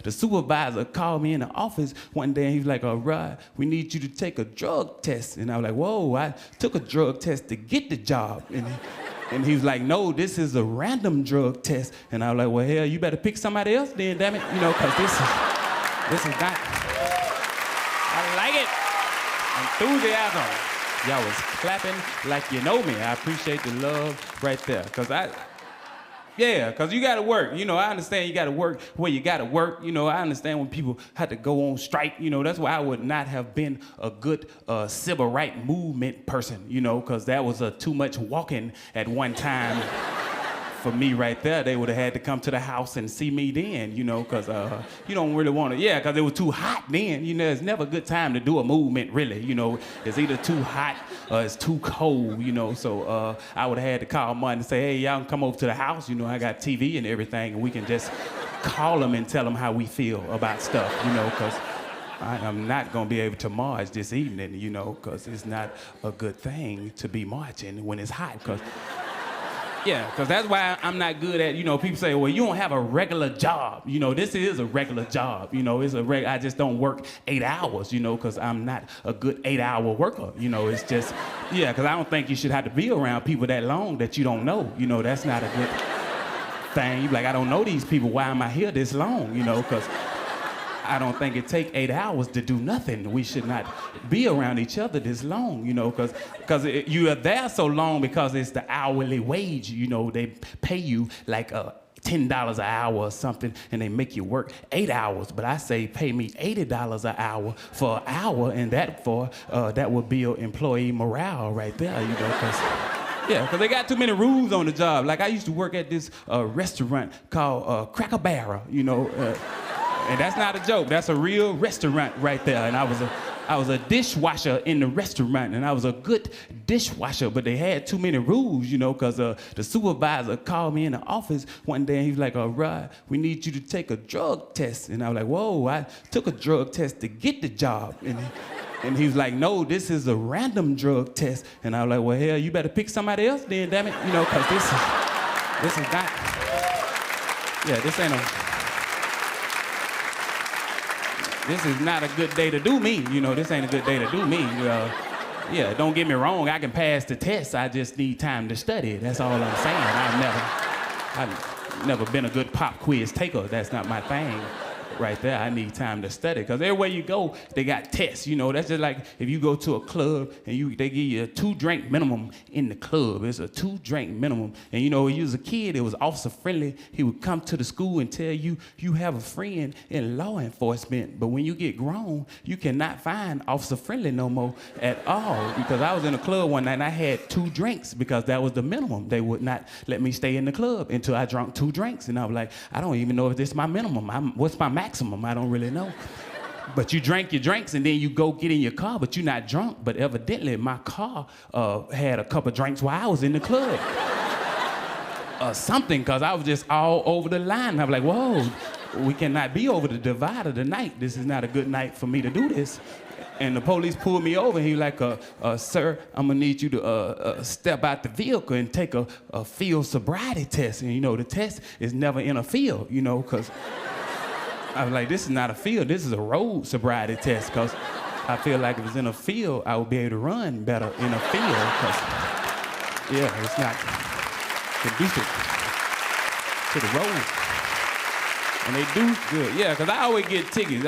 the supervisor called me in the office one day and he was like, Rhod, we need you to take a drug test. And I was like, whoa, I took a drug test to get the job. And he was like, no, this is a random drug test. And I was like, well, hell, you better pick somebody else then, damn it. You know, because this is not, I like it. Enthusiasm. Y'all was clapping like you know me. I appreciate the love right there. Because you got to work. You know, I understand you got to work where you got to work. You know, I understand when people had to go on strike. You know, that's why I would not have been a good civil rights movement person, you know, because that was too much walking at one time. For me right there, they would have had to come to the house and see me then, you know, because you don't really want to, because it was too hot then. You know, it's never a good time to do a movement, really, you know. It's either too hot or it's too cold, you know, so I would have had to call Martin and say, hey, y'all can come over to the house, you know, I got TV and everything, and we can just call them and tell them how we feel about stuff, you know, because I'm not going to be able to march this evening, you know, because it's not a good thing to be marching when it's hot, because... Yeah, because that's why I'm not good at, you know, people say, well, you don't have a regular job. You know, this is a regular job. You know, I just don't work 8 hours, you know, because I'm not a good 8-hour worker. You know, it's just, because I don't think you should have to be around people that long that you don't know. You know, that's not a good thing. You be like, I don't know these people. Why am I here this long? You know, because I don't think it take 8 hours to do nothing. We should not be around each other this long, you know, because you are there so long because it's the hourly wage, you know, they pay you like $10 an hour or something, and they make you work 8 hours. But I say pay me $80 an hour for an hour, and that would build employee morale right there, you know, because they got too many rules on the job. Like I used to work at this restaurant called Cracker Barrel, you know. And that's not a joke. That's a real restaurant right there. And I was a dishwasher in the restaurant, and I was a good dishwasher, but they had too many rules, you know, because the supervisor called me in the office one day and he was like, Rhod, we need you to take a drug test. And I was like, whoa, I took a drug test to get the job. And he was like, no, this is a random drug test. And I was like, well, hell, you better pick somebody else then, damn it, you know, because this is not, this ain't This is not a good day to do me. You know, this ain't a good day to do me. Don't get me wrong, I can pass the test. I just need time to study. That's all I'm saying. I've never been a good pop quiz taker. That's not my thing. Right there, I need time to study. Because everywhere you go, they got tests. You know, that's just like if you go to a club and they give you a 2-drink minimum in the club. It's a 2-drink minimum. And you know, when you was a kid, it was officer friendly. He would come to the school and tell you, you have a friend in law enforcement. But when you get grown, you cannot find officer friendly no more at all. Because I was in a club one night and I had 2 drinks because that was the minimum. They would not let me stay in the club until I drank 2 drinks. And I was like, I don't even know if this is my minimum. What's my maximum? I don't really know. But you drank your drinks and then you go get in your car, but you're not drunk. But evidently my car had a couple drinks while I was in the club. Something, because I was just all over the line. I was like, whoa, we cannot be over the divider tonight. This is not a good night for me to do this. And the police pulled me over and he was like, sir, I'm gonna need you to step out the vehicle and take a field sobriety test. And you know, the test is never in a field, you know, because I was like, this is not a field, this is a road sobriety test, because I feel like if it's in a field, I would be able to run better in a field, because, it's not conducive to the road. And they do good, because I always get tickets.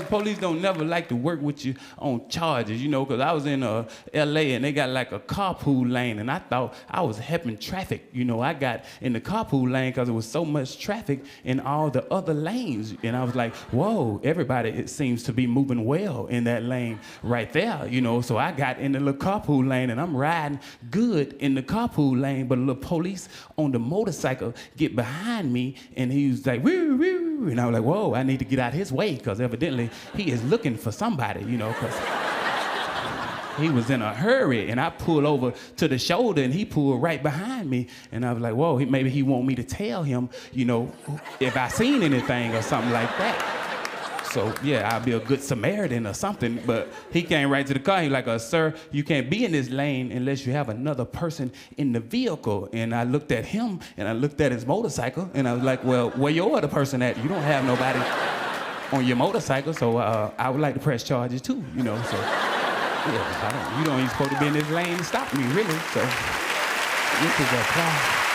Police don't never like to work with you on charges, you know, because I was in L.A. and they got like a carpool lane, and I thought I was helping traffic. You know, I got in the carpool lane because there was so much traffic in all the other lanes. And I was like, whoa, everybody, it seems to be moving well in that lane right there, you know. So I got in the little carpool lane, and I'm riding good in the carpool lane, but a little police on the motorcycle get behind me, and he was like, woo, woo. And I was like, whoa, I need to get out his way, because evidently he is looking for somebody, you know, because he was in a hurry. And I pulled over to the shoulder and he pulled right behind me. And I was like, whoa, maybe he want me to tell him, you know, if I seen anything or something like that. So, I'll be a good Samaritan or something. But he came right to the car. He was like, sir, you can't be in this lane unless you have another person in the vehicle. And I looked at him, and I looked at his motorcycle, and I was like, well, where your other person at? You don't have nobody on your motorcycle, so I would like to press charges too, you know, so. Yeah, you don't even supposed to be in this lane to stop me, really, so. You could apply.